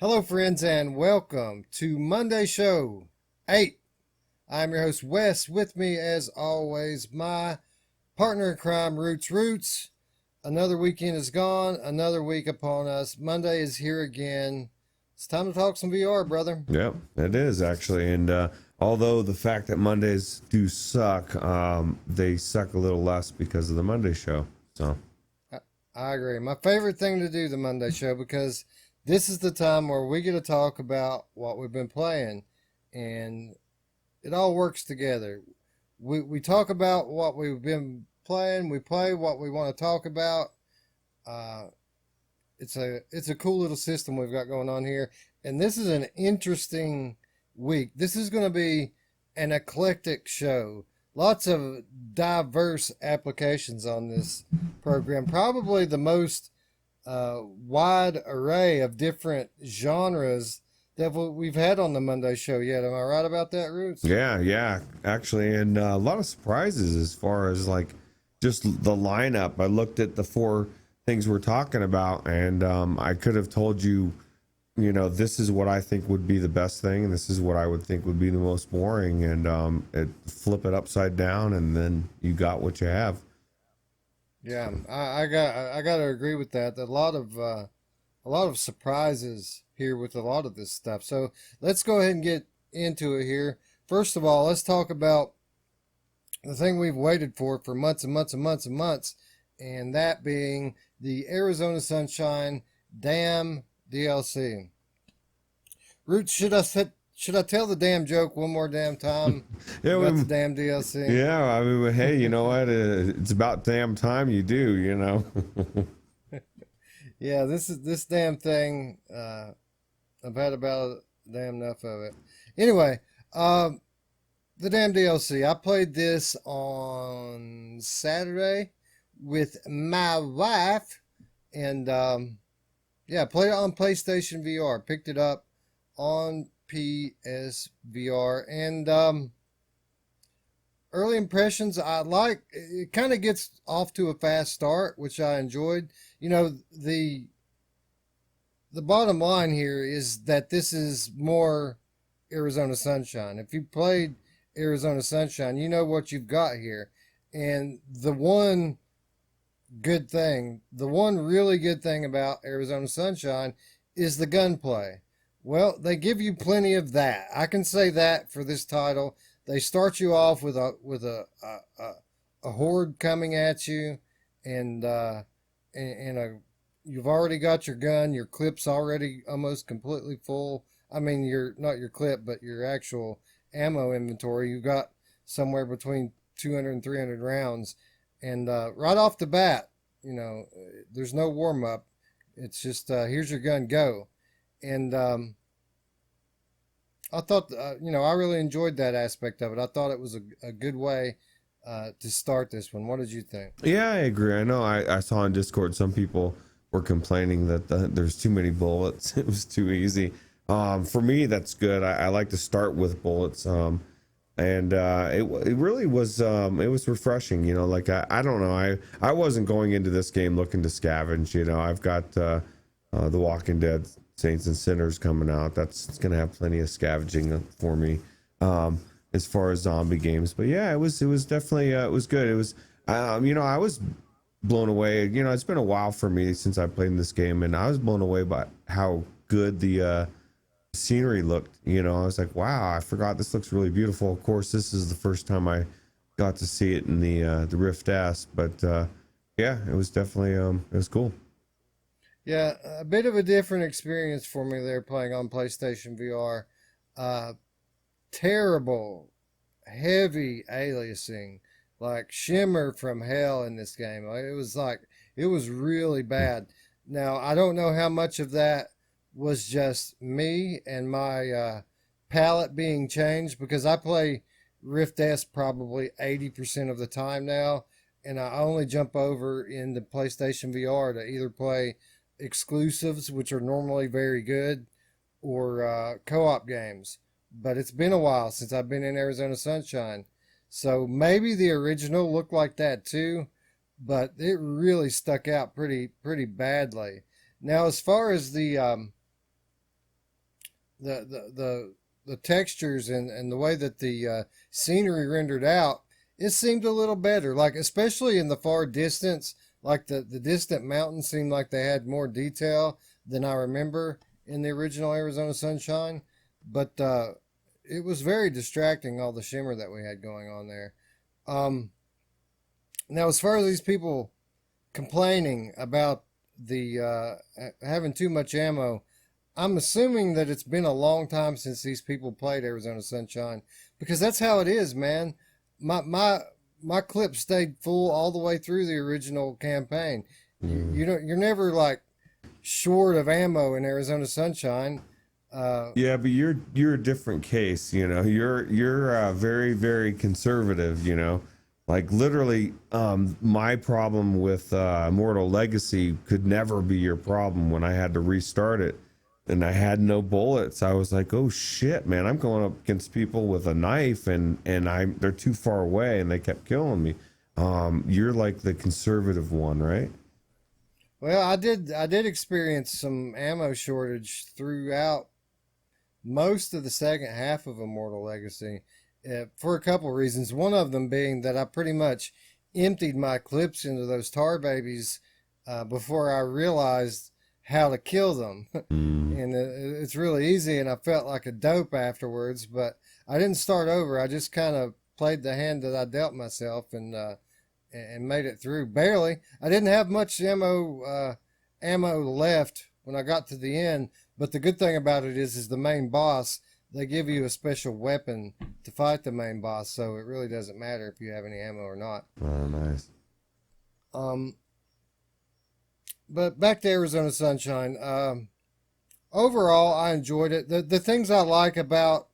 Hello, friends, and welcome to Monday Show 8. I'm your host, Wes. With me, as always, my partner in crime, Ruuts. Another weekend is gone, another week upon us. Monday is here again. It's time to talk some VR, brother. Yep, it is actually. And although the fact that Mondays do suck, they suck a little less because of the Monday show. So, I agree. My favorite thing to do the Monday Show because this is the time where we get to talk about what we've been playing, and it all works together. We talk about what we've been playing. We play what we want to talk about. Uh, it's a cool little system we've got going on here, and this is an interesting week. This is going to be an eclectic show. Lots of diverse applications on this program. Probably the most wide array of different genres that we've had on the Monday show yet. Am I right about that, Roots? yeah, actually. And a lot of surprises as far as like just the lineup. I looked at the four things we're talking about, and I could have told you, this is what I think would be the best thing, and this is what I would think would be the most boring, and flip it upside down, and then you got what you have. Yeah, I got to agree with that. A lot of surprises here with a lot of this stuff. So let's go ahead and get into it here. First of all, let's talk about the thing we've waited for months and months and months and months, and that being the Arizona Sunshine Damn DLC. Roots, should I tell the damn joke one more damn time Yeah, about the damn DLC? yeah. I mean, hey, you know what? It's about damn time you do. Yeah, this damn thing. I've had about damn enough of it. Anyway, the damn DLC. I played this on Saturday with my wife, and yeah, played it on PlayStation VR. Picked it up on PSVR, and early impressions. I like it. Kind of gets off to a fast start, which I enjoyed. You know the bottom line here is that this is more Arizona Sunshine. If you played Arizona Sunshine, you know what you've got here. And the one really good thing about Arizona Sunshine is the gunplay. Well, they give you plenty of that. I can say that for this title. They start you off with a horde coming at you, and you've already got your gun. Your clip's already almost completely full. I mean, your not your clip, but your actual ammo inventory. You've got somewhere between 200 and 300 rounds, and right off the bat, there's no warm up. It's just here's your gun, go. And I thought, I really enjoyed that aspect of it. I thought it was a good way to start this one. What did you think? Yeah, I agree. I know I saw on Discord some people were complaining that there's too many bullets. It was too easy. For me, that's good. I like to start with bullets. And it really was it was refreshing. Like I don't know. I wasn't going into this game looking to scavenge. I've got The Walking Dead Saints and Sinners coming out. It's gonna have plenty of scavenging for me. As far as zombie games, but yeah, it was definitely it was good. It was I was blown away. It's been a while for me since I played in this game, and I was blown away by how good the scenery looked. I was like, wow, I forgot this looks really beautiful. Of course, this is the first time I got to see it in the Rift S, but yeah, it was definitely it was cool. Yeah, a bit of a different experience for me there playing on PlayStation VR. Uh, Terrible, heavy aliasing, like shimmer from hell in this game. It was really bad. Now, I don't know how much of that was just me and my palette being changed because I play Rift S probably 80% of the time now, and I only jump over into PlayStation VR to either play exclusives, which are normally very good, or co-op games. But it's been a while since I've been in Arizona Sunshine, so maybe the original looked like that too, but it really stuck out pretty badly. Now, as far as the textures and the way that the scenery rendered out, it seemed a little better. Like especially in the far distance, like the distant mountains seemed like they had more detail than I remember in the original Arizona Sunshine. But it was very distracting, all the shimmer that we had going on there. Um, Now, as far as these people complaining about the having too much ammo, I'm assuming that it's been a long time since these people played Arizona Sunshine, because that's how it is, man. My my my clip stayed full all the way through the original campaign. Mm. You know, you're never like short of ammo in Arizona Sunshine. Yeah, but you're a different case, you know. You're very very conservative, you know. Like literally, my problem with Immortal Legacy could never be your problem. When I had to restart it and I had no bullets, I was like, oh shit, man, I'm going up against people with a knife and they're too far away and they kept killing me. You're like the conservative one, right? well, I did experience some ammo shortage throughout most of the second half of Immortal Legacy, for a couple reasons. One of them being that I pretty much emptied my clips into those tar babies before I realized how to kill them. Mm. And it's really easy, and I felt like a dope afterwards. But I didn't start over. I just kind of played the hand that I dealt myself, and made it through barely. I didn't have much ammo left when I got to the end. But the good thing about it is the main boss. They give you a special weapon to fight the main boss, so it really doesn't matter if you have any ammo or not. Oh, nice. Um, but back to Arizona Sunshine. Overall, I enjoyed it. The things I like about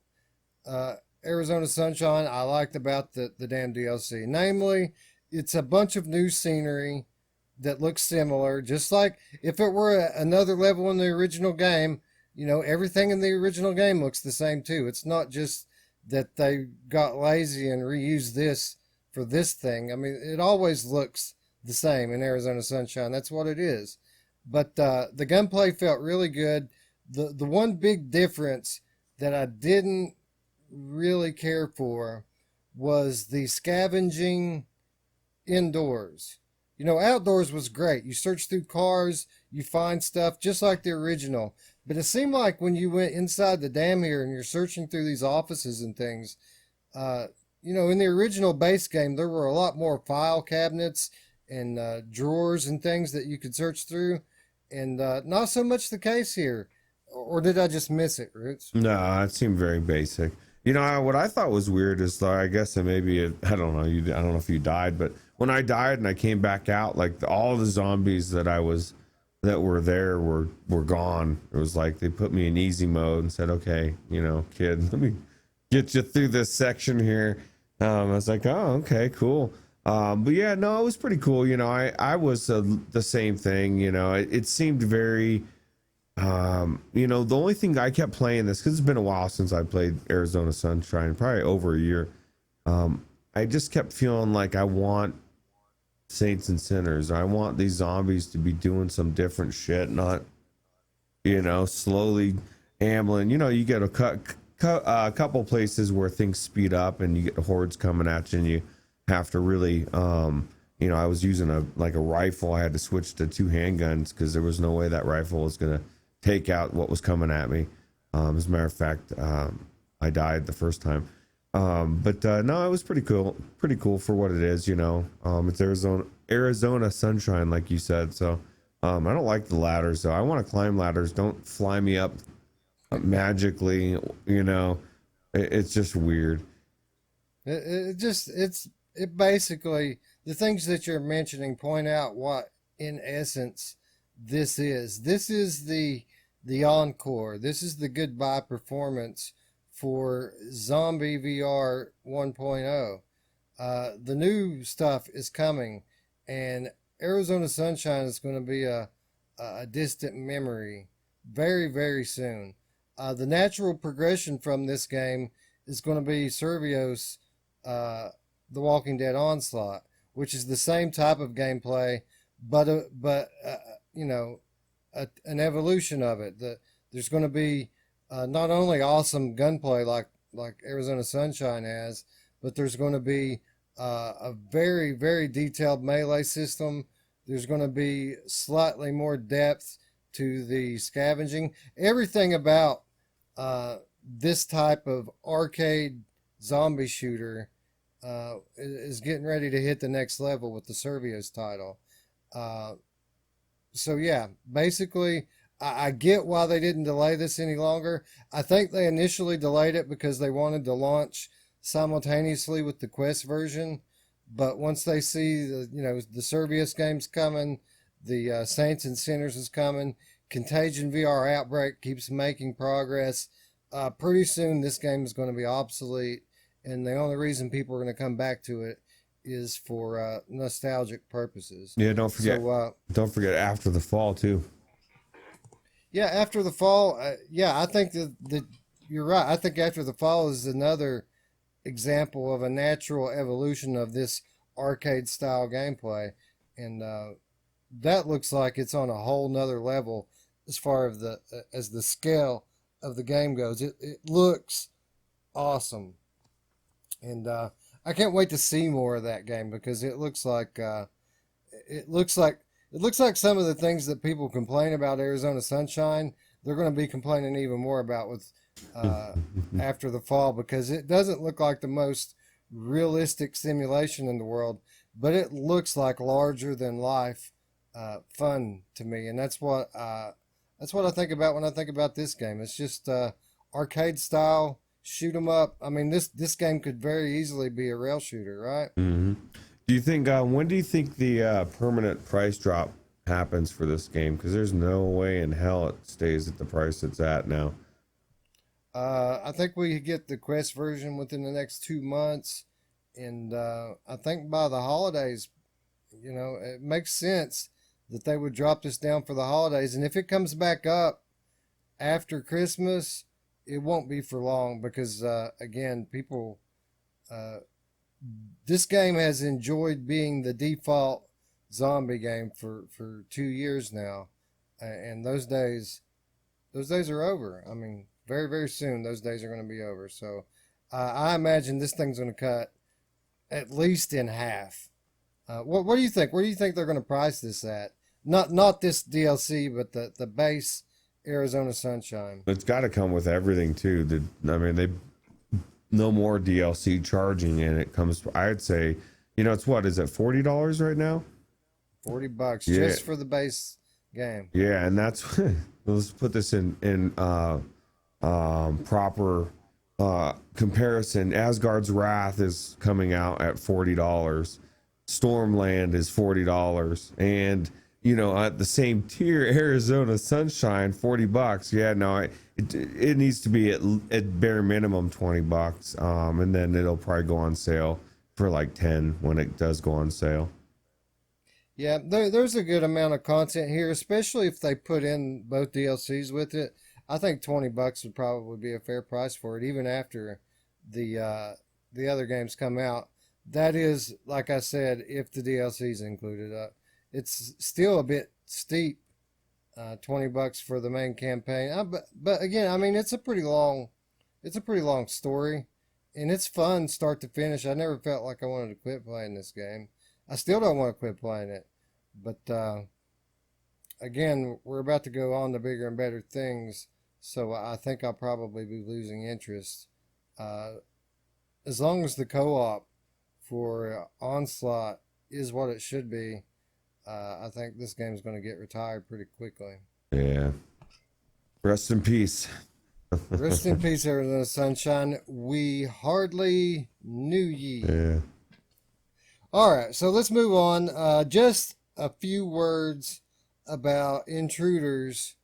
Arizona Sunshine, I liked about the damn DLC. Namely, it's a bunch of new scenery that looks similar, just like if it were another level in the original game. You know, everything in the original game looks the same too. It's not just that they got lazy and reused this for this thing. I mean, it always looks the same in Arizona Sunshine. That's what it is. But the gunplay felt really good. The one big difference that I didn't really care for was the scavenging indoors. You know, outdoors was great. You search through cars, you find stuff just like the original. But it seemed like when you went inside the dam here and you're searching through these offices and things, you know, in the original base game, there were a lot more file cabinets and drawers and things that you could search through. And not so much the case here. Or did I just miss it, Roots? No, it seemed very basic. You know, what I thought was weird is, I guess that maybe I don't know. I don't know if you died, but when I died and I came back out, like all the zombies that were there were gone. It was like they put me in easy mode and said, "Okay, you know, kid, let me get you through this section here." I was like, "Oh, okay, cool." But yeah, no, it was pretty cool. You know, I was the same thing. You know, it seemed very. You know, the only thing I kept playing this, because it's been a while since I played Arizona Sunshine, probably over a year. I just kept feeling like I want saints and sinners. I want these zombies to be doing some different shit, not, you know, slowly ambling. You know, you get a couple places where things speed up and you get the hordes coming at you, and you have to really, you know, I was using a rifle. I had to switch to 2 handguns because there was no way that rifle was gonna take out what was coming at me. As a matter of fact, I died the first time. But no, it was pretty cool for what it is. You know, it's Arizona Sunshine, like you said. So I don't like the ladders though. I want to climb ladders. Don't fly me up magically. You know, it's just weird. It basically, the things that you're mentioning point out what in essence this is. This is the encore. This is the goodbye performance for Zombie VR 1.0. The new stuff is coming, and Arizona Sunshine is going to be a distant memory very, very soon. The natural progression from this game is going to be Servio's The Walking Dead Onslaught, which is the same type of gameplay, but you know, an evolution of it. There's going to be not only awesome gunplay like Arizona Sunshine has, but there's going to be a very, very detailed melee system. There's going to be slightly more depth to the scavenging. Everything about this type of arcade zombie shooter is getting ready to hit the next level with the Servios title. Uh, so yeah, basically, I get why they didn't delay this any longer. I think they initially delayed it because they wanted to launch simultaneously with the Quest version, but once they see the Servius game's coming, the Saints and Sinners is coming, Contagion VR Outbreak keeps making progress. Pretty soon, this game is going to be obsolete, and the only reason people are going to come back to it is for nostalgic purposes. Yeah, don't forget. So, don't forget After the Fall too. yeah, After the Fall. Yeah, I think that you're right. I think After the Fall is another example of a natural evolution of this arcade style gameplay, and that looks like it's on a whole nother level as far as the scale of the game goes. It looks awesome, and I can't wait to see more of that game because it looks like some of the things that people complain about Arizona Sunshine, they're going to be complaining even more about with After the Fall, because it doesn't look like the most realistic simulation in the world, but it looks like larger than life fun to me, and that's what I think about when I think about this game. It's just arcade style shoot 'em up. I mean, this game could very easily be a rail shooter, right? Mm-hmm. Do you think when do you think the permanent price drop happens for this game? Because there's no way in hell it stays at the price it's at now. I think we get the Quest version within the next 2 months, and I think by the holidays, it makes sense that they would drop this down for the holidays. And if it comes back up after Christmas, it won't be for long because, again, people, this game has enjoyed being the default zombie game for 2 years now, and those days are over. I mean, very, very soon those days are going to be over. So I imagine this thing's going to cut at least in half. What do you think? Where do you think they're going to price this at? Not this DLC, but the base Arizona Sunshine. It's got to come with everything too. I mean, they no more DLC charging, and it comes. I'd say, it's what is it, $40 right now? $40 Yeah. just for the base game. Yeah, and that's let's put this in proper comparison. Asgard's Wrath is coming out at $40. Stormland is $40, and at the same tier, Arizona Sunshine, $40. Yeah, no, it needs to be at bare minimum $20. And then it'll probably go on sale for like 10 when it does go on sale. Yeah, there's a good amount of content here, especially if they put in both DLCs with it. I think $20 would probably be a fair price for it, even after the other games come out. That is, like I said, if the DLC is included. It's still a bit steep, $20 for the main campaign. But again, I mean, it's a pretty long story, and it's fun start to finish. I never felt like I wanted to quit playing this game. I still don't want to quit playing it, but again, we're about to go on to bigger and better things, so I think I'll probably be losing interest. As long as the co-op for Onslaught is what it should be, I think this game is going to get retired pretty quickly. Yeah. Rest in peace. Rest in peace, Arizona Sunshine. We hardly knew ye. Yeah. All right, so let's move on. Just a few words about Intruders,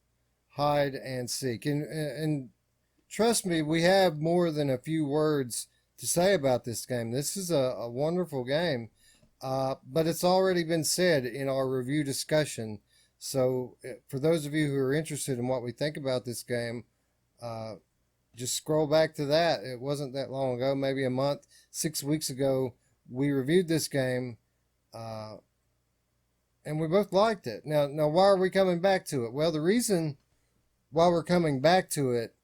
Hide and Seek. And trust me, we have more than a few words to say about this game. This is a wonderful game. But it's already been said in our review discussion. So for those of you who are interested in what we think about this game, just scroll back to that. It wasn't that long ago, maybe a month, 6 weeks ago, we reviewed this game, and we both liked it. Now, why are we coming back to it? Well, the reason why we're coming back to it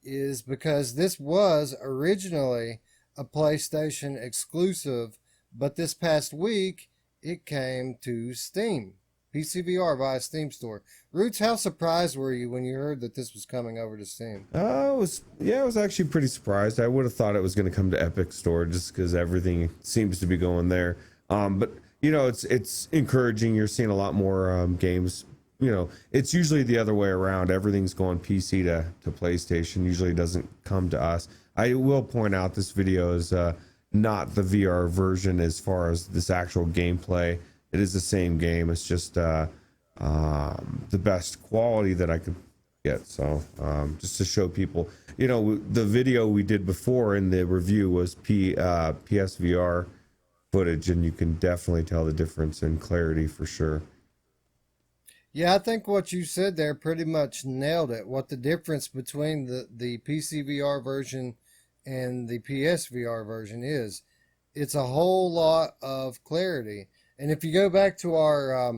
is because this was originally a PlayStation exclusive, but this past week it came to Steam. PCVR via Steam Store. Roots, how surprised were you when you heard that this was coming over to Steam? I was actually pretty surprised. I would have thought it was going to come to Epic Store just because everything seems to be going there. But you know, it's encouraging. You're seeing a lot more games. You know, it's usually the other way around. Everything's going PC to PlayStation. Usually doesn't come to us. I will point out this video is not the VR version as far as this actual gameplay. It is the same game. It's just the best quality that I could get. So just to show people, you know, the video we did before in the review was PSVR footage, and you can definitely tell the difference in clarity for sure. Yeah, I think what you said there pretty much nailed it. What the difference between the PCVR version and the PSVR version is. It's a whole lot of clarity. And if you go back to our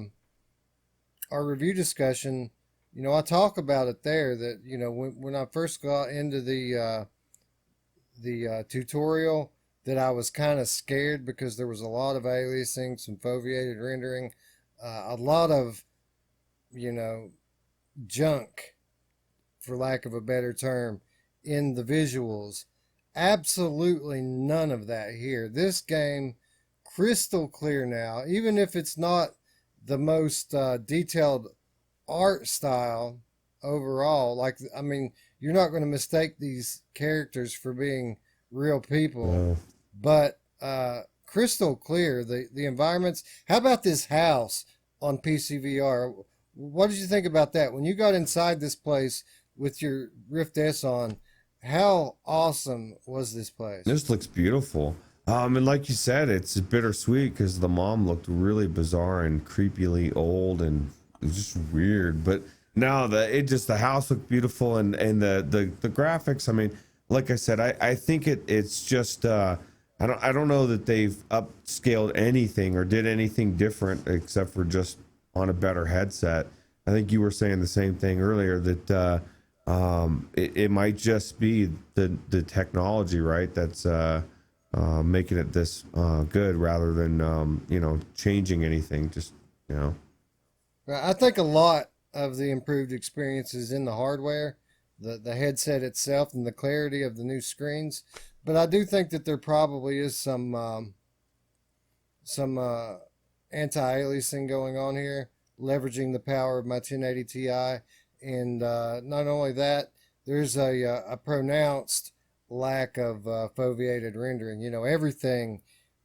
review discussion, you know, I talk about it there that, you know, when I first got into the tutorial, that I was kind of scared because there was a lot of aliasing, some foveated rendering, a lot of, you know, junk, for lack of a better term, in the visuals. Absolutely none of that here. This game, crystal clear now, even if it's not the most detailed art style overall. Like, I mean, you're not going to mistake these characters for being real people, No. but crystal clear. The environments. How about this house on PCVR? What did you think about that when you got inside this place with your Rift S on? How awesome was this place? This looks beautiful. And like you said, it's bittersweet because the mom looked really bizarre and creepily old and just weird. But now the house looked beautiful, and the graphics. I mean, like I said, I think it's just I don't know that they've upscaled anything or did anything different except for just on a better headset. I think you were saying the same thing earlier that it might just be the technology, right? That's making it this good rather than you know, changing anything. Just, you know, I think a lot of the improved experience is in the hardware, the headset itself, and the clarity of the new screens. But I do think that there probably is some anti-aliasing going on here, leveraging the power of my 1080 Ti, and not only that, there's a pronounced lack of foveated rendering. You know,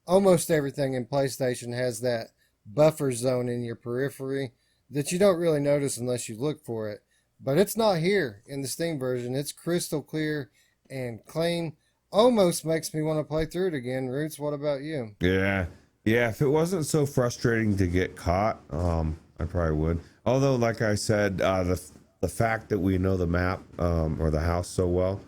almost everything in PlayStation has that buffer zone in your periphery that you don't really notice unless you look for it. But it's not here in the Steam version. It's crystal clear and clean. Almost makes me want to play through it again. Roots, what about you? yeah, if it wasn't so frustrating to get caught, I probably would. Although, like I said, the fact that we know the map or the house so well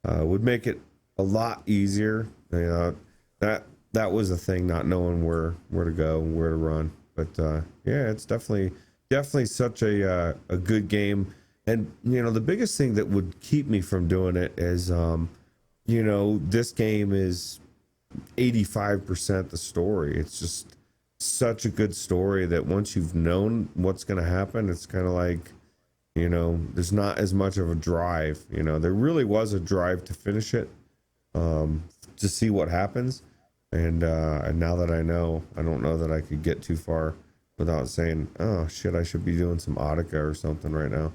would make it a lot easier. You know, that was the thing, not knowing where to go and where to run. But yeah, it's definitely such a good game. And you know, the biggest thing that would keep me from doing it is you know, this game is 85% the story. It's just such a good story that once you've known what's going to happen, it's kind of like, you know, there's not as much of a drive. You know, there really was a drive to finish it, to see what happens. And now that I know, I don't know that I could get too far without saying, oh shit, I should be doing some Audica or something right now.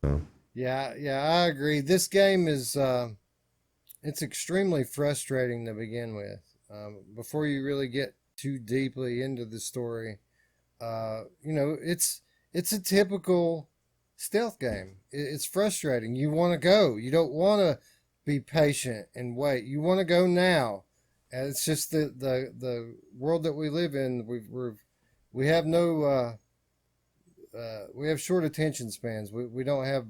So. Yeah, I agree. This game is it's extremely frustrating to begin with. Before you really get too deeply into the story, you know, it's a typical stealth game. It's frustrating. You want to go. You don't want to be patient and wait. You want to go now. And it's just the world that we live in. We have no we have short attention spans. We don't have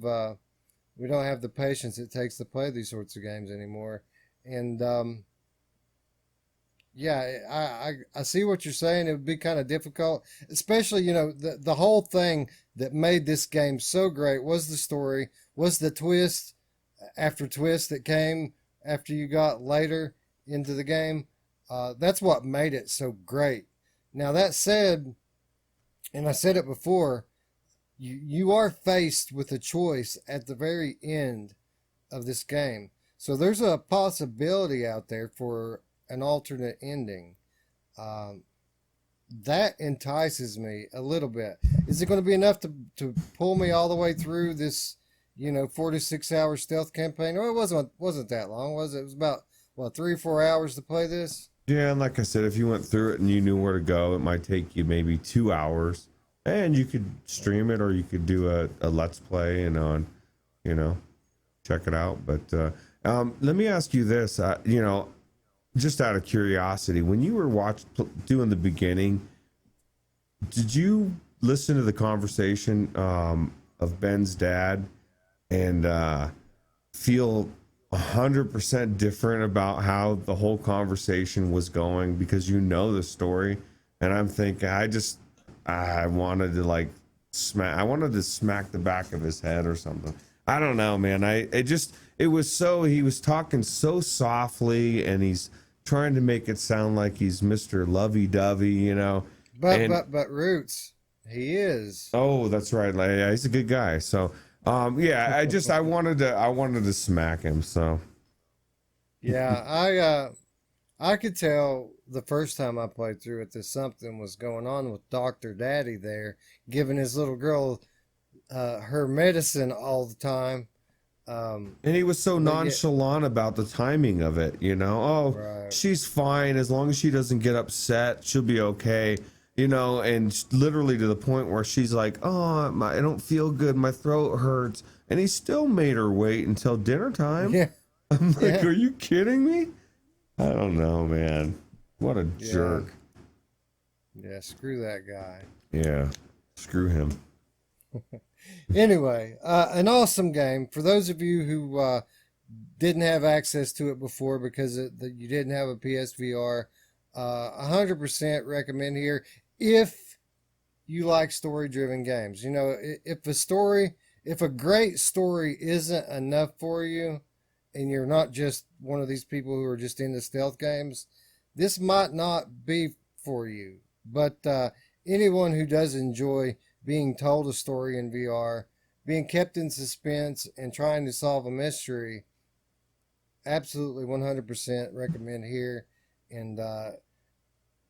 the patience it takes to play these sorts of games anymore. And yeah, I see what you're saying. It would be kind of difficult, especially, you know, the whole thing that made this game so great was the story, was the twist. after twist that came after you got later into the game. That's what made it so great. Now, that said, and I said it before, you are faced with a choice at the very end of this game. So there's a possibility out there for an alternate ending. That entices me a little bit. Is it going to be enough to pull me all the way through this, 4 to 6 hour stealth campaign? Oh, it wasn't that long, was it? It was about, 3 or 4 hours to play this? Yeah, and like I said, if you went through it and you knew where to go, it might take you maybe 2 hours. And you could stream it, or you could do a let's play and check it out. But let me ask you this, just out of curiosity, when you were doing the beginning, did you listen to the conversation of Ben's dad and feel 100% different about how the whole conversation was going because you know the story? And I'm thinking, I wanted to smack the back of his head or something. I don't know, man. He was talking so softly, and he's trying to make it sound like he's Mr. Lovey-dovey, But Ruuts, he is. Oh, that's right. Yeah, he's a good guy. So, yeah, I wanted to smack him. So, yeah, I could tell the first time I played through it that something was going on with Dr. Daddy there, giving his little girl her medicine all the time. And he was so nonchalant about the timing of it, Oh, right. She's fine as long as she doesn't get upset. She'll be okay, and literally to the point where she's like, "Oh, I don't feel good. My throat hurts," and he still made her wait until dinner time. Yeah, I'm like, Are you kidding me? I don't know, man. What a jerk. Yeah, screw that guy. Yeah, screw him. Anyway, an awesome game. For those of you who didn't have access to it before because you didn't have a PSVR, 100% recommend here if you like story-driven games. If a great story isn't enough for you, and you're not just one of these people who are just into stealth games, this might not be for you. But anyone who does enjoy being told a story in VR, being kept in suspense, and trying to solve a mystery, absolutely 100% recommend here. And,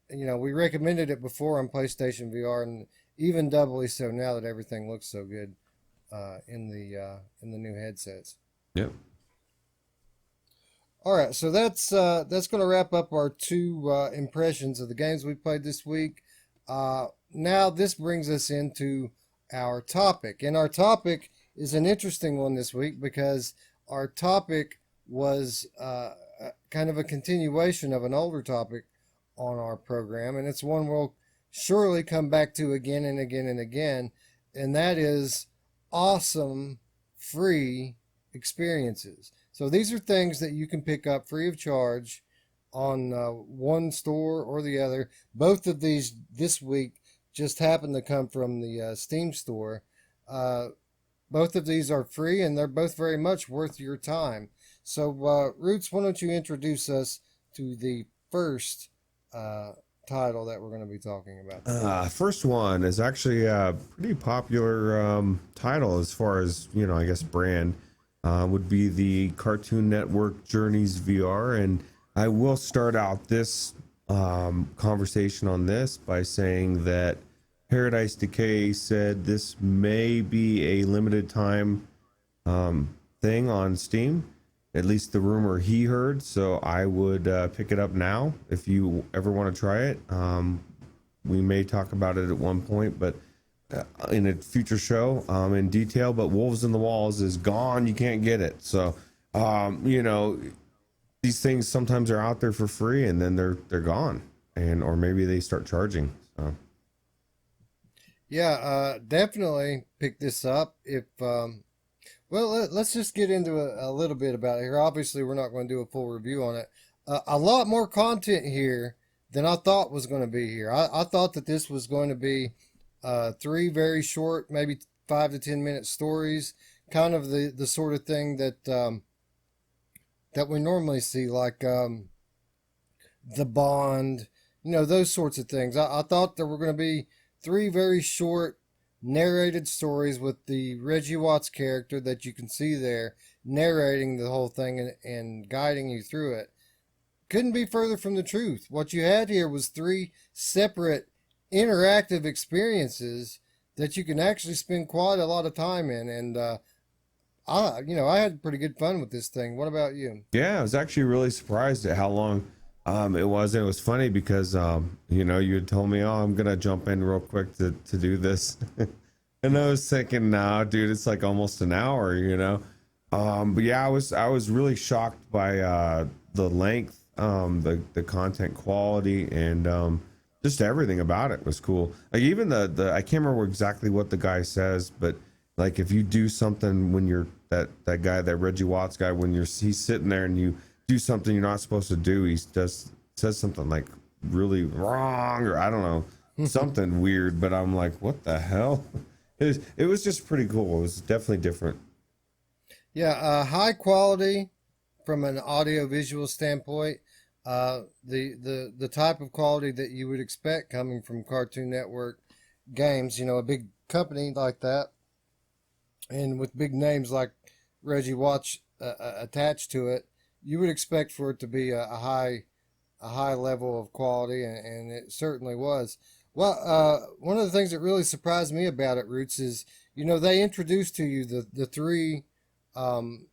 we recommended it before on PlayStation VR, and even doubly so now that everything looks so good in the new headsets. Yep. All right, so that's going to wrap up our two impressions of the games we played this week. Now this brings us into our topic, and our topic is an interesting one this week because our topic was kind of a continuation of an older topic on our program, and it's one we'll surely come back to again and again and again, and that is awesome free experiences. So these are things that you can pick up free of charge on one store or the other. Both of these this week just happened to come from the Steam store. Both of these are free, and they're both very much worth your time. So, Ruuts, why don't you introduce us to the first title that we're going to be talking about? First one is actually a pretty popular title as far as, I guess brand. Would be the Cartoon Network Journeys VR, and I will start out this conversation on this by saying that Paradise Decay said this may be a limited time thing on Steam, at least the rumor he heard, so I would pick it up now if you ever want to try it. We may talk about it at one point, but in a future show in detail. But Wolves in the Walls is gone. You can't get it. So these things sometimes are out there for free and then they're gone, or maybe they start charging. So yeah, definitely pick this up. If let's just get into a little bit about it here. Obviously we're not going to do a full review on it. A lot more content here than I thought was going to be here. I thought that this was going to be 3 very short, maybe 5 to 10 minute stories, kind of the sort of thing that that we normally see, like the Bond, those sorts of things. I thought there were going to be three very short narrated stories with the Reggie Watts character that you can see there narrating the whole thing and guiding you through it. Couldn't be further from the truth. What you had here was three separate interactive experiences that you can actually spend quite a lot of time in. And I had pretty good fun with this thing. What about you? Yeah, I was actually really surprised at how long it was. And it was funny because you had told me, oh, I'm gonna jump in real quick to do this. And I was thinking, nah, dude, it's like almost an hour. But yeah, I was really shocked by the length, the content quality, and just everything about it was cool. Like even the I can't remember exactly what the guy says, but like if you do something when you're that guy, that Reggie Watts guy, when he's sitting there and you do something you're not supposed to do, he just says something like really wrong, or I don't know, something weird. But I'm like, what the hell? It was just pretty cool. It was definitely different. Yeah, high quality from an audio visual standpoint. The type of quality that you would expect coming from Cartoon Network games. A big company like that, and with big names like Reggie Watts attached to it, you would expect for it to be a high level of quality, and it certainly was. Well, one of the things that really surprised me about it, Ruuts, is they introduced to you um,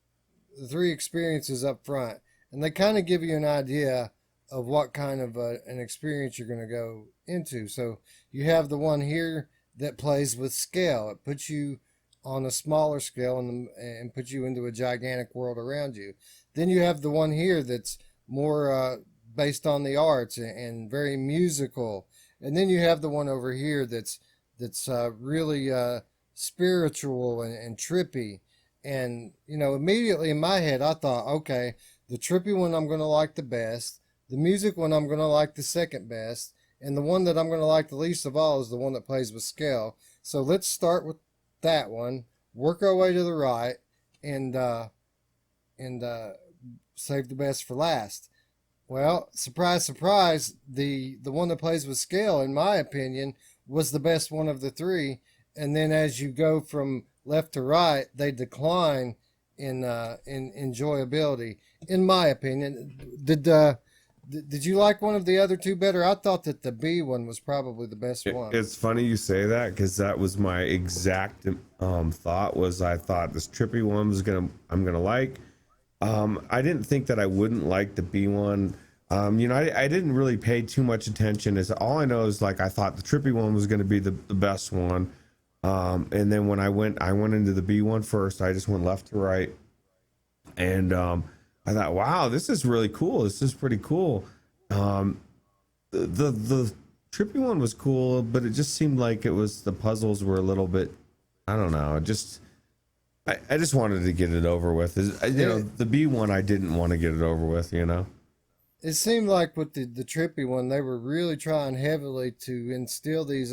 the three experiences up front, and they kind of give you an idea of what kind of an experience you're going to go into. So you have the one here that plays with scale. It puts you on a smaller scale and puts you into a gigantic world around you. Then you have the one here that's more based on the arts and very musical. And then you have the one over here that's really spiritual and trippy. And immediately in my head, I thought, okay, the trippy one I'm going to like the best. The music one I'm going to like the second best. And the one that I'm going to like the least of all is the one that plays with scale. So let's start with that one, work our way to the right, and save the best for last. Well, surprise, surprise, the one that plays with scale, in my opinion, was the best one of the three. And then as you go from left to right, they decline in enjoyability, in my opinion. Did you like one of the other two better? I thought that the B one was probably the best one. It's funny you say that, because that was my exact thought. I thought this trippy one I'm gonna like. I didn't think that I wouldn't like the B one. I didn't really pay too much attention. As all I know is, like, I thought the trippy one was going to be the best one. And then when I went into the B one first. I just went left to right, and I thought, wow, this is really cool. This is pretty cool. The trippy one was cool, but it just seemed like the puzzles were a little bit, I don't know, I just wanted to get it over with. The B one, I didn't want to get it over with. It seemed like with the trippy one, they were really trying heavily to instill these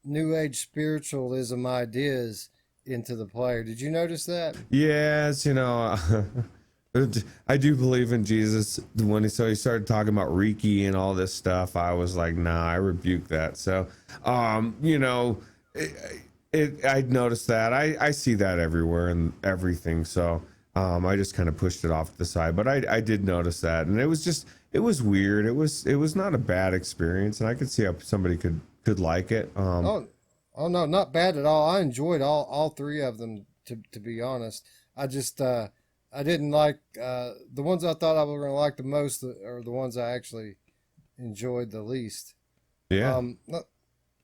new age spiritualism ideas into the player. Did you notice that? Yes, I do believe in Jesus. When he started talking about Reiki and all this stuff, I was like, nah, I rebuke that. So, I'd noticed that. I see that everywhere and everything. So I just kind of pushed it off to the side. But I did notice that, and it was weird. It was not a bad experience, and I could see how somebody could like it. Oh no, not bad at all. I enjoyed all three of them, to be honest. I just I didn't like the ones I thought I was going to like the most are the ones I actually enjoyed the least. Yeah.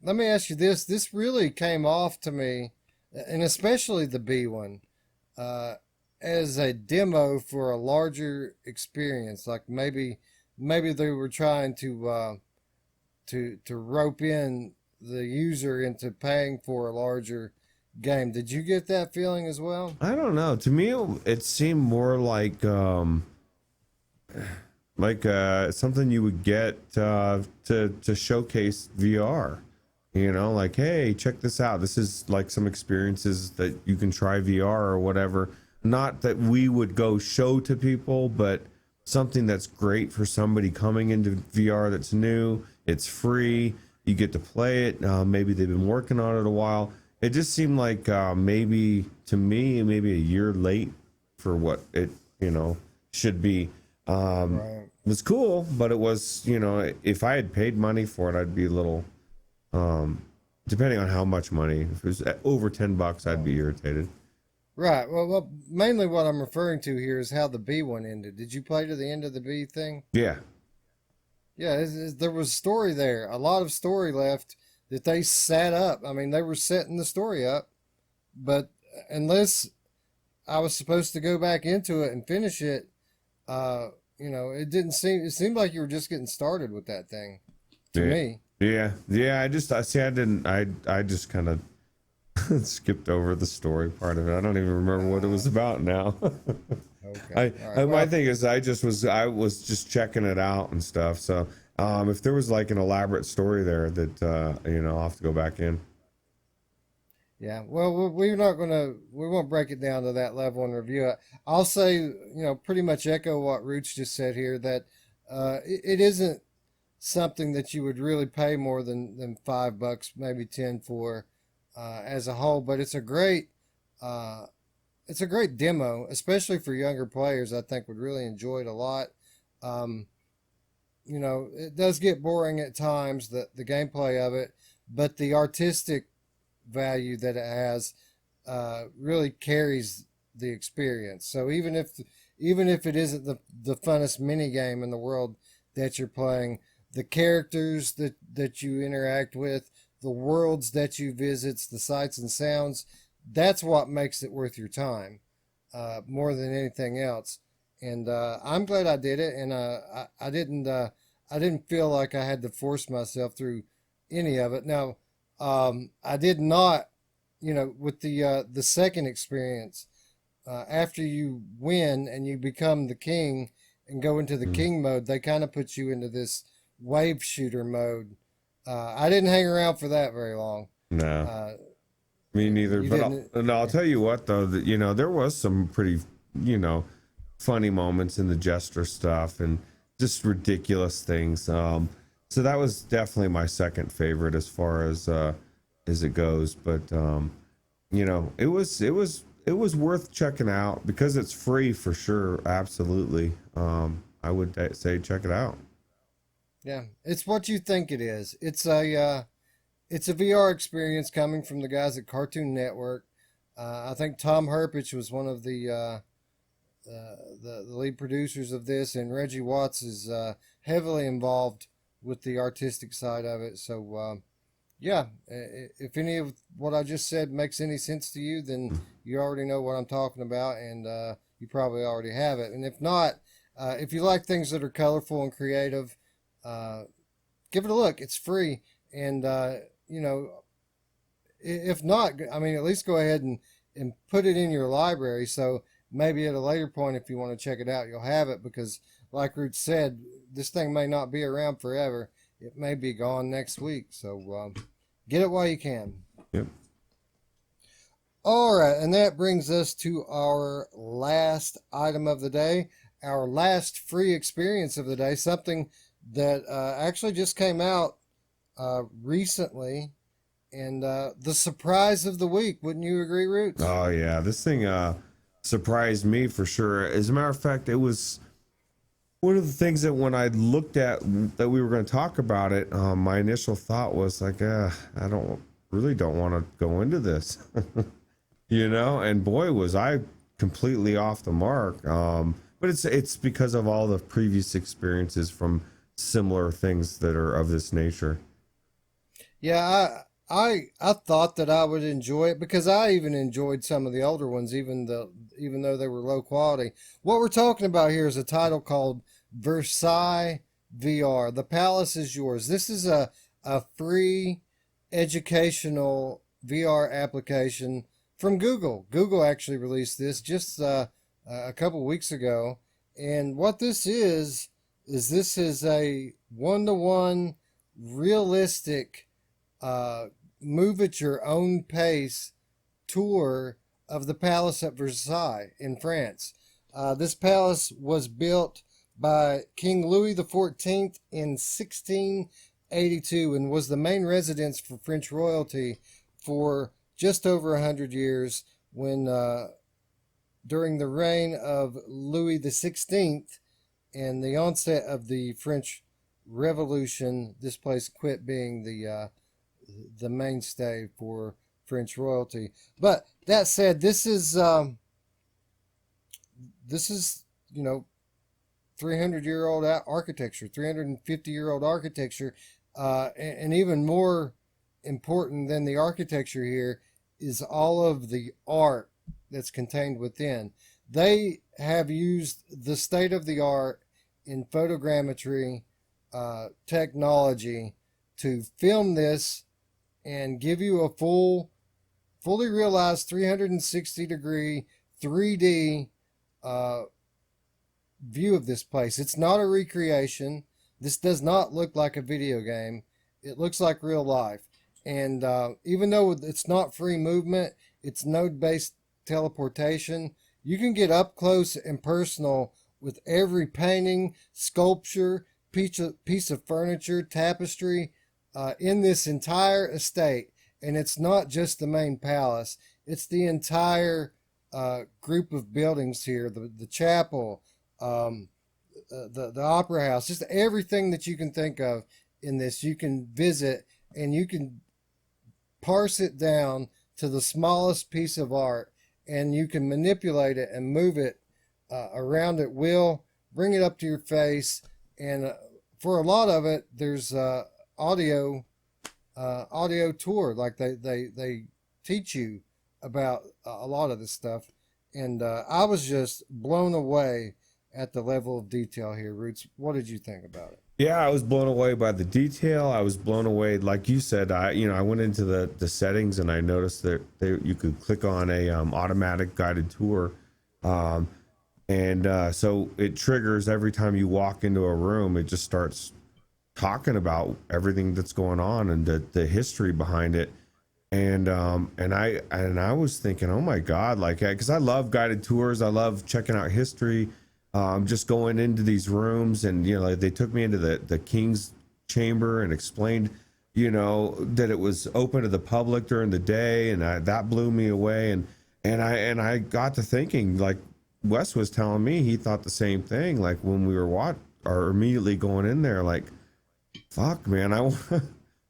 Let me ask you this. This really came off to me, and especially the B one, as a demo for a larger experience. Like maybe they were trying to rope in the user into paying for a larger game. Did you get that feeling as well? I don't know. To me, it seemed more like something you would get to showcase VR. Like, hey, check this out. This is like some experiences that you can try VR or whatever. not that we would go show to people, but something that's great for somebody coming into VR that's new. It's free. You get to play it. Maybe they've been working on it a while. It just seemed like maybe to me, maybe a year late for what it, should be. Right. It was cool, but it was, if I had paid money for it, I'd be a little, depending on how much money. If it was over $10, I'd be irritated. Right. Well, mainly what I'm referring to here is how the B one ended. Did you play to the end of the B thing? Yeah. Yeah, there was story there, a lot of story left that they set up. I mean, they were setting the story up, but unless I was supposed to go back into it and finish it, it didn't seem. It seemed like you were just getting started with that thing, to me. Yeah. I didn't. I just kind of skipped over the story part of it. I don't even remember what it was about now. Okay. My thing is, I was just checking it out and stuff. So, if there was like an elaborate story there that, I'll have to go back in. Yeah. Well, we won't break it down to that level and review it. I'll say, pretty much echo what Ruuts just said here, that, it isn't something that you would really pay more than $5, maybe 10 for, as a whole, but it's a great demo, especially for younger players. I think would really enjoy it a lot. It does get boring at times, the gameplay of it, but the artistic value that it has really carries the experience. So even if it isn't the funnest mini game in the world that you're playing, the characters that you interact with, the worlds that you visit, the sights and sounds, that's what makes it worth your time, more than anything else. And I'm glad I did it, and I didn't feel like I had to force myself through any of it. Now, I did not, with the second experience, after you win and you become the king and go into the king mode, they kind of put you into this wave shooter mode. I didn't hang around for that very long. No, me neither. But I'll tell you what, though, that there was some pretty, funny moments in the jester stuff and just ridiculous things. So that was definitely my second favorite as far as it goes. But it was worth checking out because it's free for sure. Absolutely. I would say check it out. Yeah, it's what you think it is. It's a VR experience coming from the guys at Cartoon Network. I think Tom Herpich was one of the lead producers of this, and Reggie Watts is heavily involved with the artistic side of it. So, if any of what I just said makes any sense to you, then you already know what I'm talking about, and you probably already have it. And if not, if you like things that are colorful and creative, give it a look. It's free, and if not, I mean, at least go ahead and put it in your library. So maybe at a later point, if you want to check it out, you'll have it, because like Ruuts said, this thing may not be around forever. It may be gone next week. So get it while you can. Yep. All right, and that brings us to our last item of the day, our last free experience of the day, something that actually just came out recently, and the surprise of the week. Wouldn't you agree, Ruuts? Oh yeah, this thing surprised me for sure. As a matter of fact, it was one of the things that when I looked at that we were going to talk about it, my initial thought was like, I don't want to go into this, and boy, was I completely off the mark. But it's because of all the previous experiences from similar things that are of this nature. Yeah, I thought that I would enjoy it, because I even enjoyed some of the older ones, even though they were low quality. What we're talking about here is a title called Versailles VR. The palace is yours. This is a free educational VR application from Google. Google actually released this just a couple weeks ago. And what this is this is a one-to-one realistic move at your own pace tour of the palace at Versailles in France. This palace was built by King Louis XIV in 1682 and was the main residence for French royalty for just over 100 years when during the reign of Louis XVI and the onset of the French Revolution, this place quit being the mainstay for French royalty. But that said, this is 300-year-old architecture, 350-year-old architecture, and even more important than the architecture here is all of the art that's contained within. They have used the state of the art in photogrammetry technology to film this and give you a fully realized 360-degree 3D view of this place. It's not a recreation. This does not look like a video game. It looks like real life. And even though it's not free movement, it's node-based teleportation, you can get up close and personal with every painting, sculpture, piece of furniture, tapestry in this entire estate. And it's not just the main palace. It's the entire group of buildings here, the chapel, the opera house, just everything that you can think of in this you can visit, and you can parse it down to the smallest piece of art, and you can manipulate it and move it around at will, bring it up to your face, and for a lot of it there's audio tour, like they teach you about a lot of this stuff. And I was just blown away at the level of detail here. Ruuts, what did you think about it? Yeah, I was blown away by the detail. I was blown away, like you said. I went into the settings and I noticed that you could click on a automatic guided tour, and so it triggers every time you walk into a room. It just starts talking about everything that's going on and the history behind it. And I was thinking, oh my God, like, because I love guided tours. I love checking out history. Just going into these rooms, and like, they took me into the king's chamber and explained that it was open to the public during the day, and that blew me away. And I got to thinking, like Wes was telling me, he thought the same thing, like when we were immediately going in there, like, fuck man, I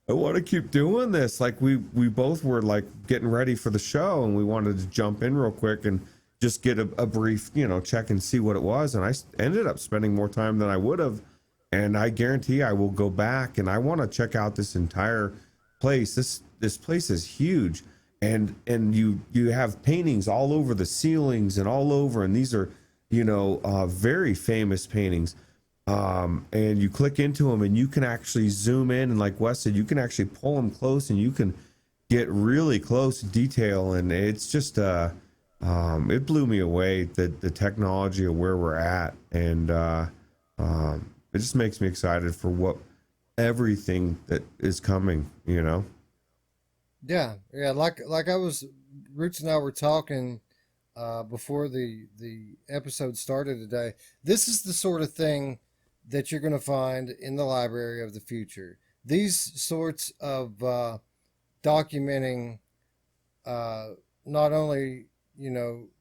want to keep doing this. Like we both were like getting ready for the show, and we wanted to jump in real quick and just get a brief, check and see what it was. And I ended up spending more time than I would have. And I guarantee I will go back, and I want to check out this entire place. This place is huge. And you have paintings all over the ceilings and all over. And these are, very famous paintings. And you click into them and you can actually zoom in. And like Wes said, you can actually pull them close and you can get really close detail. And it's just, it blew me away, the technology of where we're at, and it just makes me excited for what everything that is coming. Yeah. Like Ruuts and I were talking before the episode started today. This is the sort of thing that you're going to find in the library of the future. These sorts of documenting not only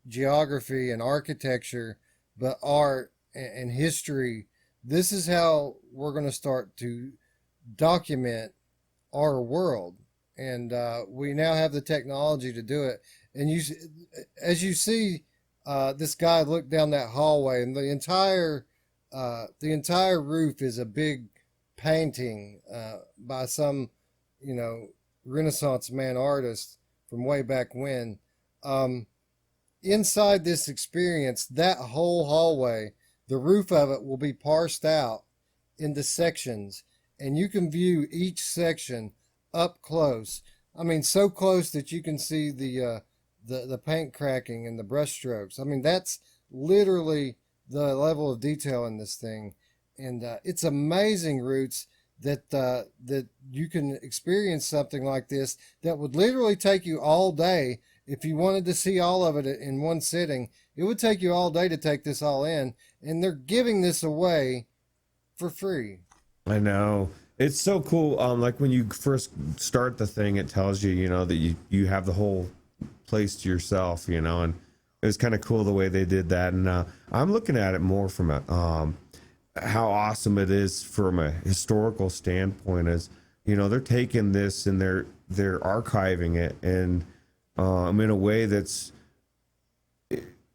geography and architecture, but art and history. This is how we're going to start to document our world. And we now have the technology to do it. And as you see this guy look down that hallway, and the entire roof is a big painting by some, Renaissance man artist from way back when. Inside this experience, that whole hallway, the roof of it will be parsed out into sections, and you can view each section up close. I mean, so close that you can see the paint cracking and the brush strokes. I mean, that's literally the level of detail in this thing, and it's amazing, Ruuts, that you can experience something like this that would literally take you all day if you wanted to see all of it in one sitting, it would take you all day to take this all in, and they're giving this away for free. I know. It's so cool. Like when you first start the thing, it tells you, you know, that you have the whole place to yourself, you know, and it was kind of cool the way they did that. And I'm looking at it more from a how awesome it is from a historical standpoint. As you know, they're taking this and they're archiving it, and in a way that's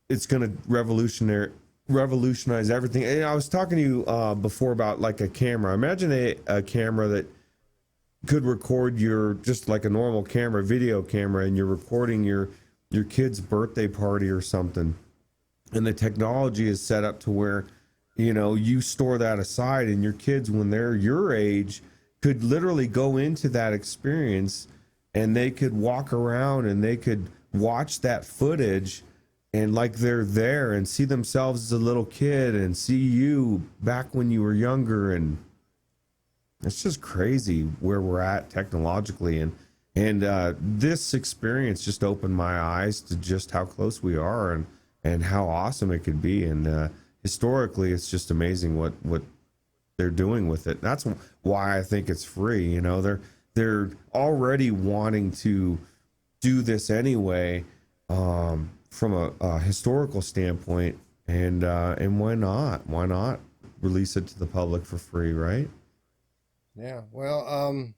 it's going to revolutionize everything. And I was talking to you before about like a camera. Imagine a camera that could record your, just like a normal camera, video camera, and you're recording your kid's birthday party or something. And the technology is set up to where, you know, you store that aside, and your kids, when they're your age, could literally go into that experience, and they could walk around and they could watch that footage, and like they're there and see themselves as a little kid and see you back when you were younger. And it's just crazy where we're at technologically. And this experience just opened my eyes to just how close we are, and how awesome it could be. And historically, it's just amazing what they're doing with it. That's why I think it's free. You know, they're already wanting to do this anyway, from a historical standpoint, and why not? Why not release it to the public for free, right? Yeah. Well,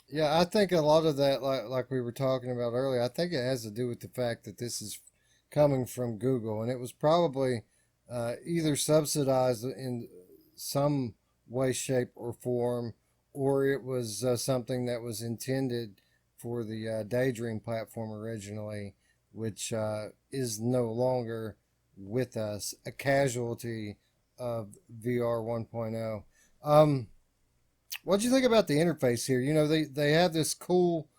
yeah, I think a lot of that, like we were talking about earlier, I think it has to do with the fact that this is coming from Google, and it was probably either subsidized in some way, shape, or form, or it was something that was intended for the Daydream platform originally, which is no longer with us, a casualty of VR 1.0. What do you think about the interface here? You know, they have this cool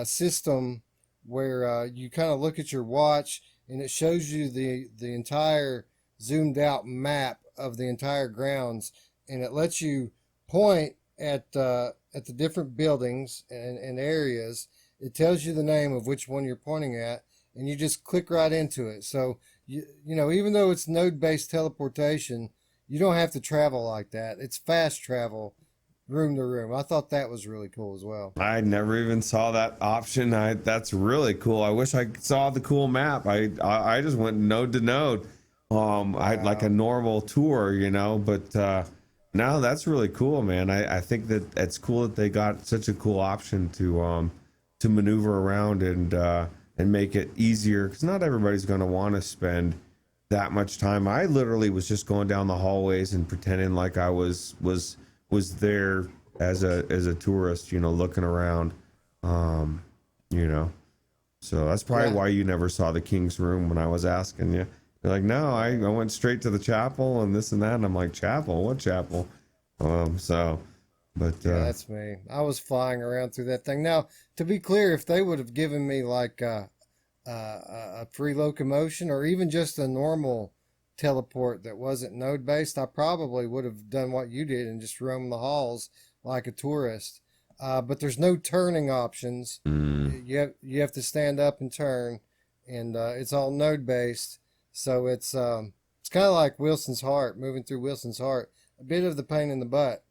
system where you kind of look at your watch, and it shows you the entire zoomed out map of the entire grounds, and it lets you point at the different buildings and areas. It tells you the name of which one you're pointing at, and you just click right into it. So you know, even though it's node-based teleportation, you don't have to travel like that. It's fast travel, room to room. I thought that was really cool as well. I never even saw that option. That's really cool. I wish I saw the cool map. I just went node to node. I like a normal tour, you know, but no, that's really cool, man. I think that it's cool that they got such a cool option to maneuver around and make it easier, because not everybody's going to want to spend that much time. I literally was just going down the hallways and pretending like I was there as a tourist, you know, looking around, you know. So that's probably why you never saw the King's Room when I was asking you. You're like, no, I went straight to the chapel and this and that. And I'm like, chapel? What chapel? But that's me. I was flying around through that thing. Now, to be clear, if they would have given me like a free locomotion, or even just a normal teleport that wasn't node based, I probably would have done what you did and just roamed the halls like a tourist. But there's no turning options. You have to stand up and turn, and it's all node based. So it's kind of like Wilson's Heart, moving through Wilson's Heart. A bit of the pain in the butt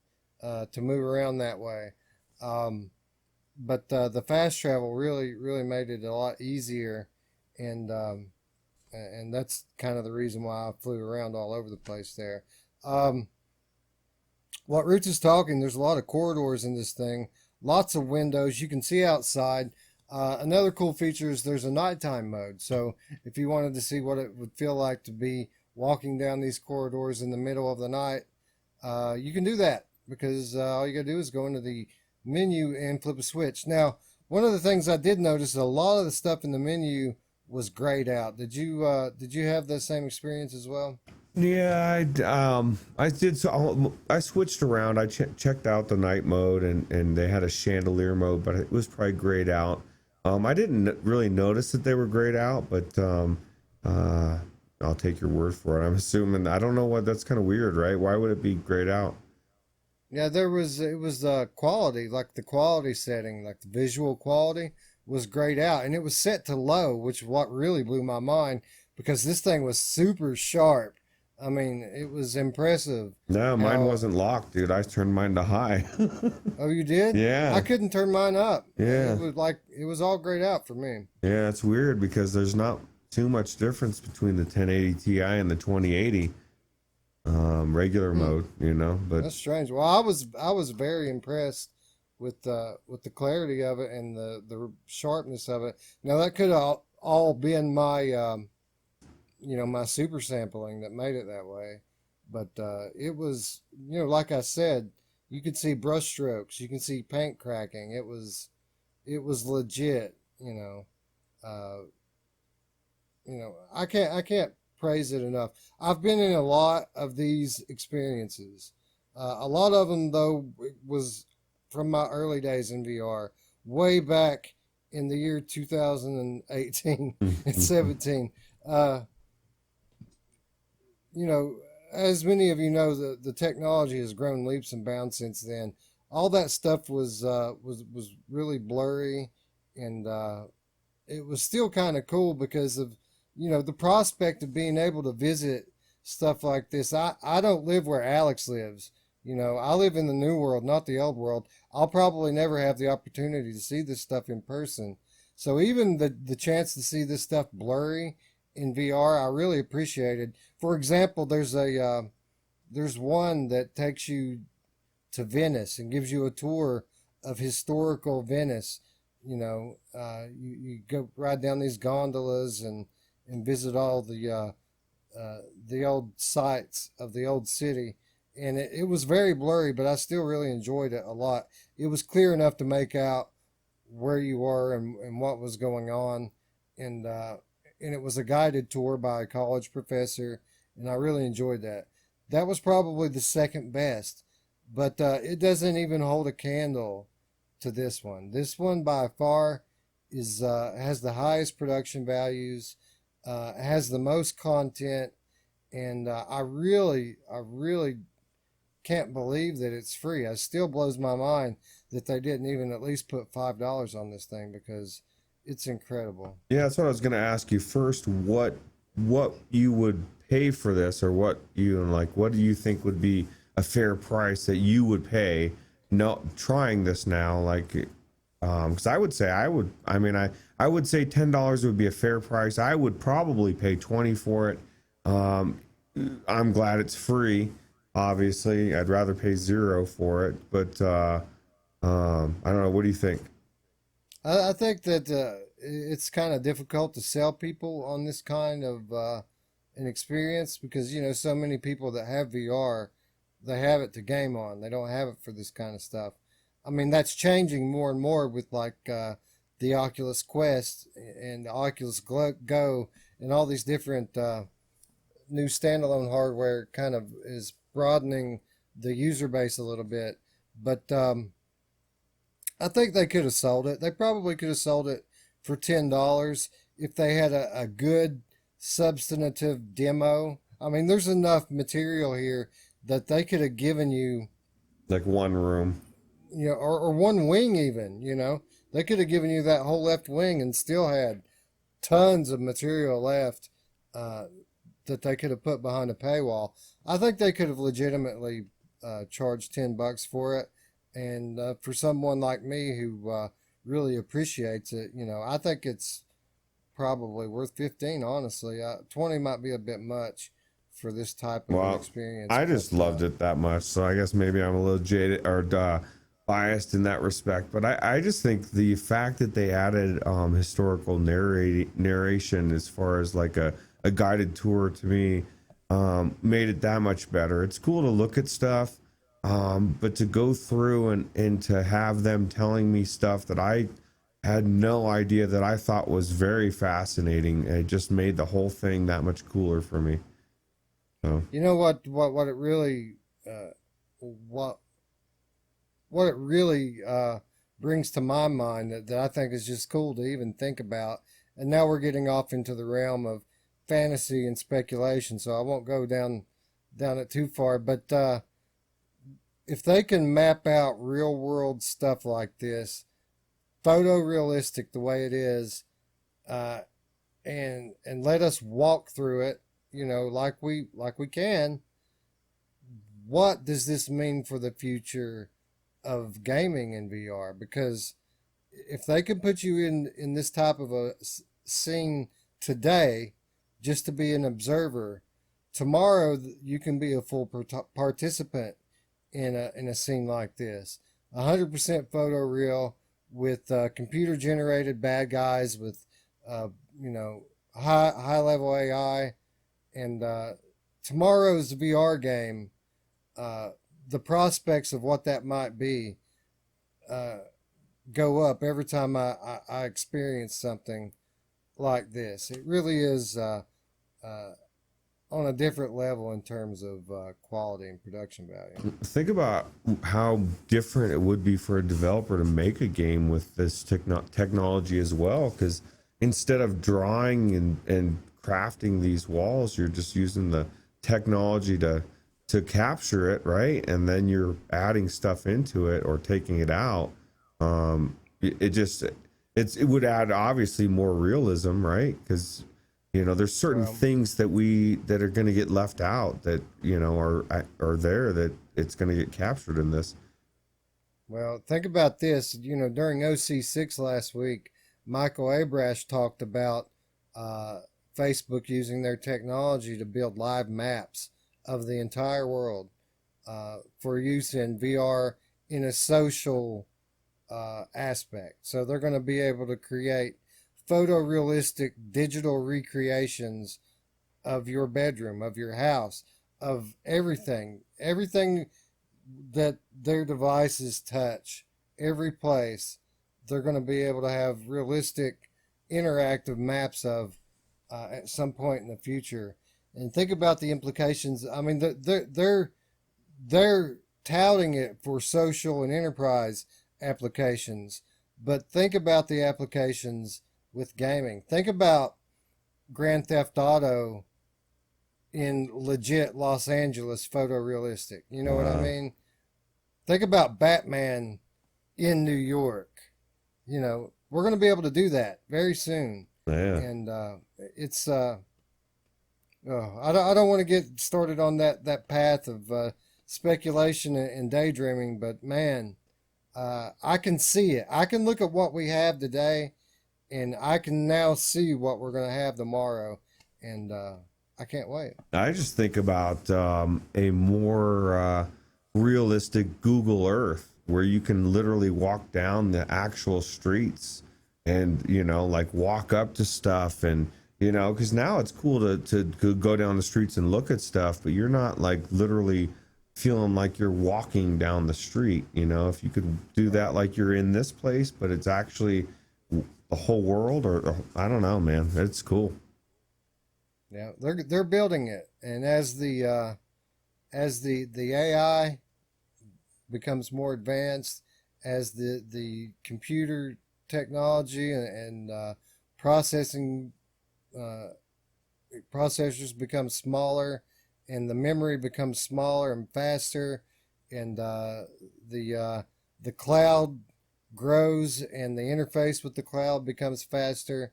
to move around that way. But the fast travel really made it a lot easier, and that's kind of the reason why I flew around all over the place there. What Ruuts is talking, there's a lot of corridors in this thing, lots of windows. You can see outside. Another cool feature is there's a nighttime mode. So if you wanted to see what it would feel like to be walking down these corridors in the middle of the night, you can do that, because all you gotta do is go into the menu and flip a switch. Now, one of the things I did notice is a lot of the stuff in the menu was grayed out. Did you have the same experience as well? yeah, I did. So I switched around. I checked out the night mode, and they had a chandelier mode, but it was probably grayed out. I didn't really notice that they were grayed out, but I'll take your word for it. I'm assuming, I don't know what, that's kind of weird, right? Why would it be grayed out? Yeah, it was quality, like the quality setting, like the visual quality was grayed out, and it was set to low, which is what really blew my mind because this thing was super sharp. I mean, it was impressive. No, mine How? wasn't locked, dude. I turned mine to high. Oh, you did? I Yeah. couldn't turn mine up. Yeah. It was all grayed out for me. Yeah, it's weird because there's not too much difference between the 1080 Ti and the 2080 regular mode, you know. But That's strange. Well, I was very impressed with the clarity of it and the sharpness of it. Now that could all been my my super sampling that made it that way, but it was, like I said, you could see brush strokes, you can see paint cracking. It was legit. Uh, I can't praise it enough. I've been in a lot of these experiences. A lot of them, though, was from my early days in VR, way back in the year 2018 and 17. Uh, you know, as many of you know, the technology has grown leaps and bounds since then. All that stuff was really blurry, and it was still kind of cool because of the prospect of being able to visit stuff like this. I don't live where Alex lives. I live in the new world, not the old world. I'll probably never have the opportunity to see this stuff in person. So even the chance to see this stuff blurry in VR, I really appreciated. For example, there's one that takes you to Venice and gives you a tour of historical Venice. You go ride down these gondolas and visit all the old sites of the old city. And it was very blurry, but I still really enjoyed it a lot. It was clear enough to make out where you were and what was going on. And it was a guided tour by a college professor, and I really enjoyed that. That was probably the second best, but it doesn't even hold a candle to this one. This one by far has the highest production values, has the most content, and I really can't believe that it's free. It still blows my mind that they didn't even at least put $5 on this thing because it's incredible. yeah, that's what I was gonna ask you first. What you would pay for this, or what do you think would be a fair price that you would pay? No, trying this now, because I would say I would say $10 would be a fair price. I would probably pay 20 for it. I'm glad it's free. Obviously, I'd rather pay 0 for it, but I don't know. What do you think? I think that it's kind of difficult to sell people on this kind of an experience because so many people that have VR, they have it to game on. They don't have it for this kind of stuff. I mean, that's changing more and more with the Oculus Quest and the Oculus Go and all these different new standalone hardware kind of is broadening the user base a little bit. But I think they could have sold it. They probably could have sold it for $10 if they had a good substantive demo. I mean, there's enough material here that they could have given you, Like one room. or one wing even, They could have given you that whole left wing and still had tons of material left that they could have put behind a paywall. I think they could have legitimately charged $10 for it. And for someone like me who really appreciates it, I think it's probably worth 15. Honestly, 20 might be a bit much for this type of an experience. I just loved it that much, so I guess maybe I'm a little jaded or biased in that respect. But I just think the fact that they added historical narration as far as like a guided tour to me made it that much better. It's cool to look at stuff. But to go through and to have them telling me stuff that I had no idea that I thought was very fascinating, it just made the whole thing that much cooler for me. So you know what it really what it really brings to my mind that I think is just cool to even think about. And now we're getting off into the realm of fantasy and speculation, so I won't go down it too far. But if they can map out real world stuff like this, photorealistic the way it is, and let us walk through it, like we can. What does this mean for the future of gaming in VR? Because if they can put you in this type of a scene today, just to be an observer, tomorrow you can be a full participant in a scene like this. 100% photoreal with computer generated bad guys with high level AI, and tomorrow's VR game, the prospects of what that might be go up every time I experience something like this. It really is on a different level in terms of quality and production value. Think about how different it would be for a developer to make a game with this technology as well, because instead of drawing and crafting these walls, you're just using the technology to capture it, right? And then you're adding stuff into it or taking it out. It would add obviously more realism, right? Because there's certain things that are going to get left out that are there, that it's going to get captured in this. Well, think about this. During OC6 last week, Michael Abrash talked about Facebook using their technology to build live maps of the entire world for use in VR in a social aspect. So they're going to be able to create photorealistic digital recreations of your bedroom, of your house, of everything that their devices touch, every place. They're going to be able to have realistic interactive maps of at some point in the future. And think about the implications. I mean, they're touting it for social and enterprise applications, but think about the applications with gaming. Think about Grand Theft Auto in legit Los Angeles photorealistic. You know what I mean? Think about Batman in New York. We're going to be able to do that very soon. Yeah. And it's I don't want to get started on that path of speculation and daydreaming, but man, I can see it. I can look at what we have today, and I can now see what we're going to have tomorrow, and I can't wait. I just think about a more realistic Google Earth, where you can literally walk down the actual streets and like walk up to stuff, and because now it's cool to go down the streets and look at stuff, but you're not like literally feeling like you're walking down the street. If you could do that, like you're in this place, but it's actually the whole world, or I don't know, man, it's cool. Yeah, they're building it, and as the AI becomes more advanced, as the computer technology and processors become smaller, and the memory becomes smaller and faster, and the cloud grows and the interface with the cloud becomes faster,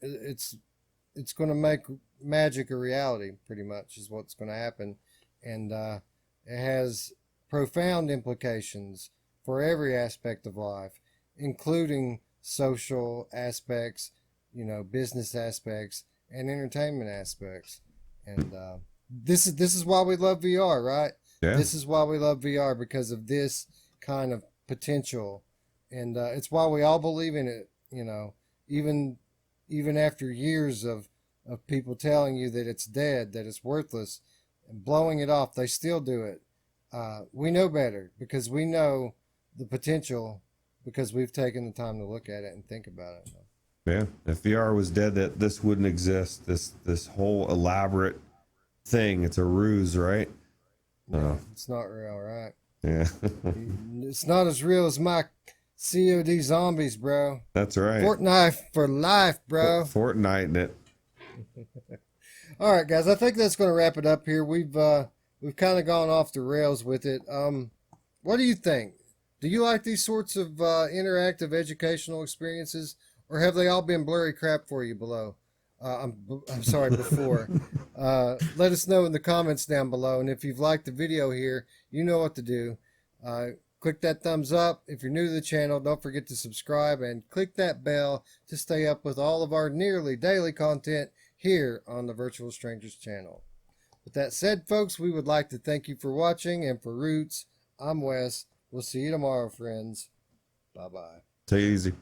it's going to make magic a reality, pretty much is what's going to happen. And it has profound implications for every aspect of life, including social aspects, business aspects, and entertainment aspects. And this is why we love VR, right? Yeah. This is why we love VR, because of this kind of potential, and it's why we all believe in it. Even after years of people telling you that it's dead, that it's worthless, and blowing it off, they still do it. We know better, because we know the potential, because we've taken the time to look at it and think about it. Yeah, if VR was dead, that this wouldn't exist. This whole elaborate thing, it's a ruse, right? It's not real, right? Yeah. It's not as real as my COD zombies, bro. That's right. Fortnite for life, bro. Fortnite it. All right, guys. I think that's going to wrap it up here. We've kind of gone off the rails with it. What do you think? Do you like these sorts of interactive educational experiences, or have they all been blurry crap for you below? I'm sorry, before. Let us know in the comments down below. And if you've liked the video here, you know what to do. Click that thumbs up. If you're new to the channel, don't forget to subscribe and click that bell to stay up with all of our nearly daily content here on the Virtual Strangers channel. With that said, folks, we would like to thank you for watching. And for Ruuts, I'm Wes. We'll see you tomorrow, friends. Bye-bye. Take it easy.